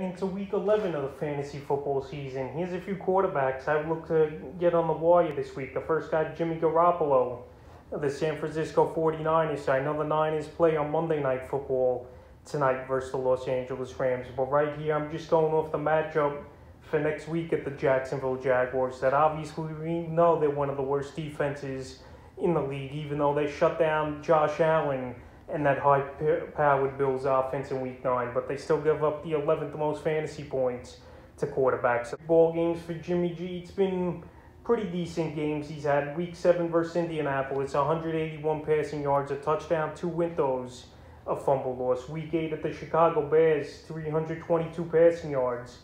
Into week 11 of the fantasy football season. Here's a few quarterbacks I've looked to get on the wire this week. The first guy, Jimmy Garoppolo of the San Francisco 49ers. I know the Niners play on Monday Night Football tonight versus the Los Angeles Rams. But right here, I'm just going off the matchup for next week at the Jacksonville Jaguars. That obviously we know they're one of the worst defenses in the league, even though they shut down Josh Allen and that high-powered Bills offense in Week 9, but they still give up the 11th most fantasy points to quarterbacks. Ball games for Jimmy G, it's been pretty decent games he's had. Week 7 versus Indianapolis, 181 passing yards, a touchdown, 2 windows, a fumble loss. Week 8 at the Chicago Bears, 322 passing yards,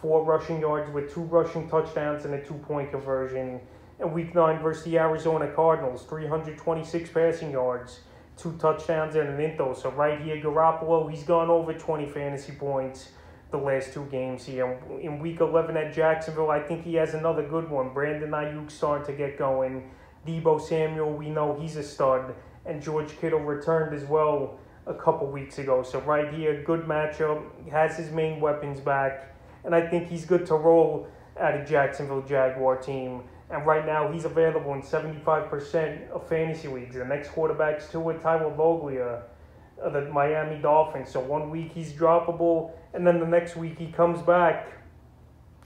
4 rushing yards with 2 rushing touchdowns and a 2-point conversion. And Week 9 versus the Arizona Cardinals, 326 passing yards, 2 touchdowns and an intro. So right here, Garoppolo, he's gone over 20 fantasy points the last 2 games here. In Week 11 at Jacksonville, I think he has another good one. Brandon Nyuk starting to get going. Deebo Samuel, we know he's a stud. And George Kittle returned as well a couple weeks ago. So right here, good matchup. Has his main weapons back. And I think he's good to roll at a Jacksonville Jaguar team. And right now, he's available in 75% of fantasy leagues. The next quarterback's Tua Tagovailoa of the Miami Dolphins. So 1 week he's droppable, and then the next week he comes back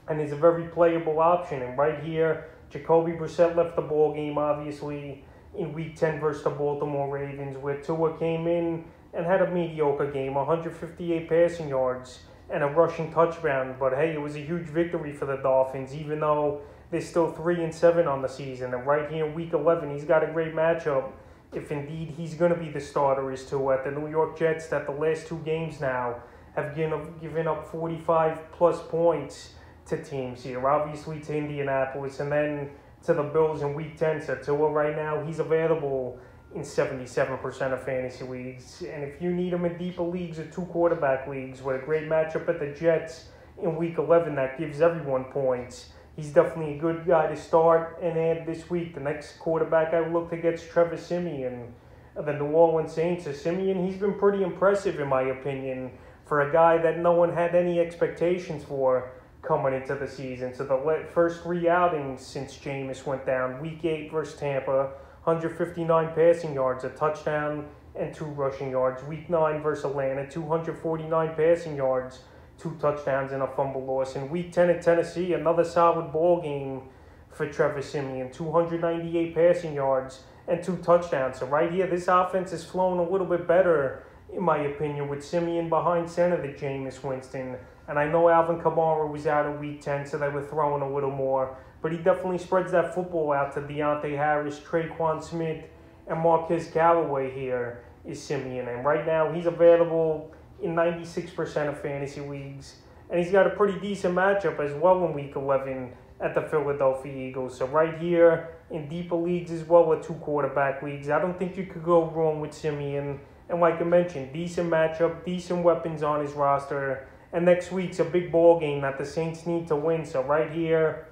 and is a very playable option. And right here, Jacoby Brucette left the ball game, obviously, in Week 10 versus the Baltimore Ravens, where Tua came in and had a mediocre game, 158 passing yards and a rushing touchdown. But hey, it was a huge victory for the Dolphins, even though they're still 3-7 on the season. And right here in Week 11, he's got a great matchup. If indeed he's going to be the starter, is to at the New York Jets, that the last 2 games now have given up 45-plus points to teams here. Obviously to Indianapolis and then to the Bills in Week 10. So Tua right now, he's available in 77% of fantasy leagues. And if you need him in deeper leagues or 2 quarterback leagues with a great matchup at the Jets in Week 11 that gives everyone points, he's definitely a good guy to start and add this week. The next quarterback I look to get is Trevor Simeon of the New Orleans Saints. So Simeon, he's been pretty impressive in my opinion for a guy that no one had any expectations for coming into the season. So the first 3 outings since Jameis went down, Week 8 versus Tampa, 159 passing yards, a touchdown and 2 rushing yards. Week 9 versus Atlanta, 249 passing yards, 2 touchdowns and a fumble loss. In Week 10 at Tennessee, another solid ball game for Trevor Simeon, 298 passing yards and 2 touchdowns. So right here, this offense is flowing a little bit better, in my opinion, with Simeon behind center than Jameis Winston. And I know Alvin Kamara was out in Week 10, so they were throwing a little more. But he definitely spreads that football out to Deontay Harris, Traquan Smith, and Marquez Callaway here is Simeon. And right now, he's available in 96% of fantasy leagues. And he's got a pretty decent matchup as well in Week 11 at the Philadelphia Eagles. So right here in deeper leagues as well with 2 quarterback leagues, I don't think you could go wrong with Simeon. And like I mentioned, decent matchup, decent weapons on his roster. And next week's a big ball game that the Saints need to win. So right here,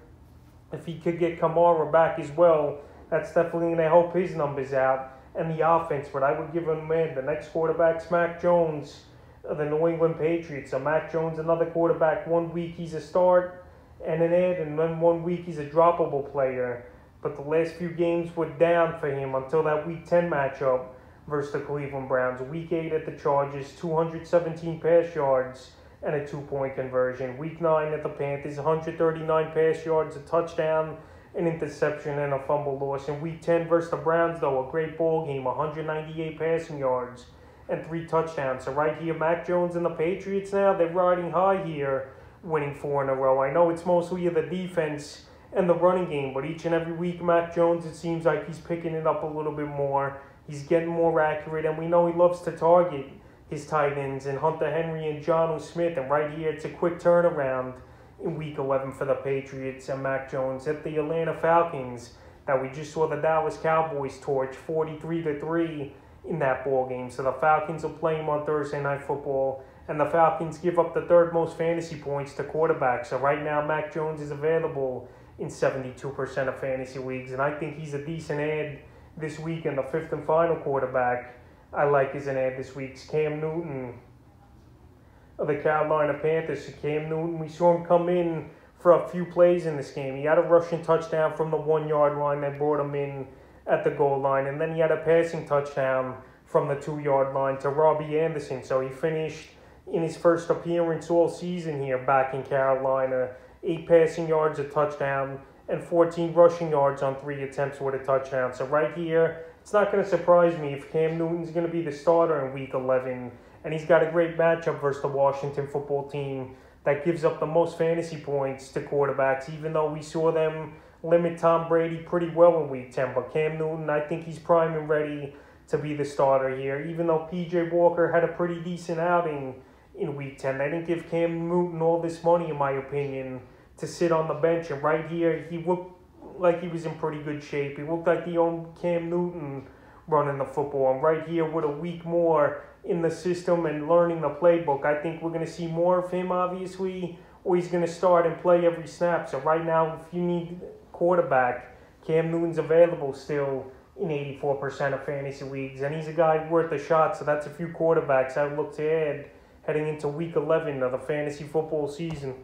if he could get Kamara back as well, that's definitely going to help his numbers out and the offense. But I would give him the next quarterback's Mac Jones of the New England Patriots. So Mac Jones, another quarterback, 1 week he's a start and an add, and then 1 week he's a droppable player. But the last few games were down for him until that Week 10 matchup versus the Cleveland Browns. Week 8 at the Chargers, 217 pass yards and a 2-point conversion. Week 9 at the Panthers, 139 pass yards, a touchdown, an interception, and a fumble loss. In Week 10 versus the Browns, though, a great ball game, 198 passing yards and 3 touchdowns. So right here, Mac Jones and the Patriots now, they're riding high here, winning 4 in a row. I know it's mostly the defense and the running game, but each and every week, Mac Jones, it seems like he's picking it up a little bit more. He's getting more accurate, and we know he loves to target his tight ends and Hunter Henry and Jonnu Smith. And right here, it's a quick turnaround in Week 11 for the Patriots and Mac Jones at the Atlanta Falcons that we just saw the Dallas Cowboys torch 43-3 in that ball game. So the Falcons will play him on Thursday Night Football, and the Falcons give up the 3rd most fantasy points to quarterbacks. So right now, Mac Jones is available in 72% of fantasy leagues, and I think he's a decent add this week. And the 5th and final quarterback I like as an add this week's Cam Newton of the Carolina Panthers. So Cam Newton, we saw him come in for a few plays in this game. He had a rushing touchdown from the 1 yard line that brought him in at the goal line, and then he had a passing touchdown from the 2 yard line to Robbie Anderson. So he finished in his first appearance all season here back in Carolina, 8 passing yards, a touchdown, and 14 rushing yards on 3 attempts with a touchdown. So right here, it's not going to surprise me if Cam Newton's going to be the starter in Week 11, and he's got a great matchup versus the Washington football team that gives up the most fantasy points to quarterbacks, even though we saw them limit Tom Brady pretty well in Week 10. But Cam Newton, I think he's prime and ready to be the starter here, even though P.J. Walker had a pretty decent outing in Week 10. They didn't give Cam Newton all this money, in my opinion, to sit on the bench. And right here, he looked like he was in pretty good shape. He looked like he owned Cam Newton running the football. And right here, with a week more in the system and learning the playbook, I think we're going to see more of him, obviously, or he's going to start and play every snap. So right now, if you need quarterback, Cam Newton's available still in 84% of fantasy leagues, and he's a guy worth a shot. So that's a few quarterbacks I would look to add heading into Week 11 of the fantasy football season.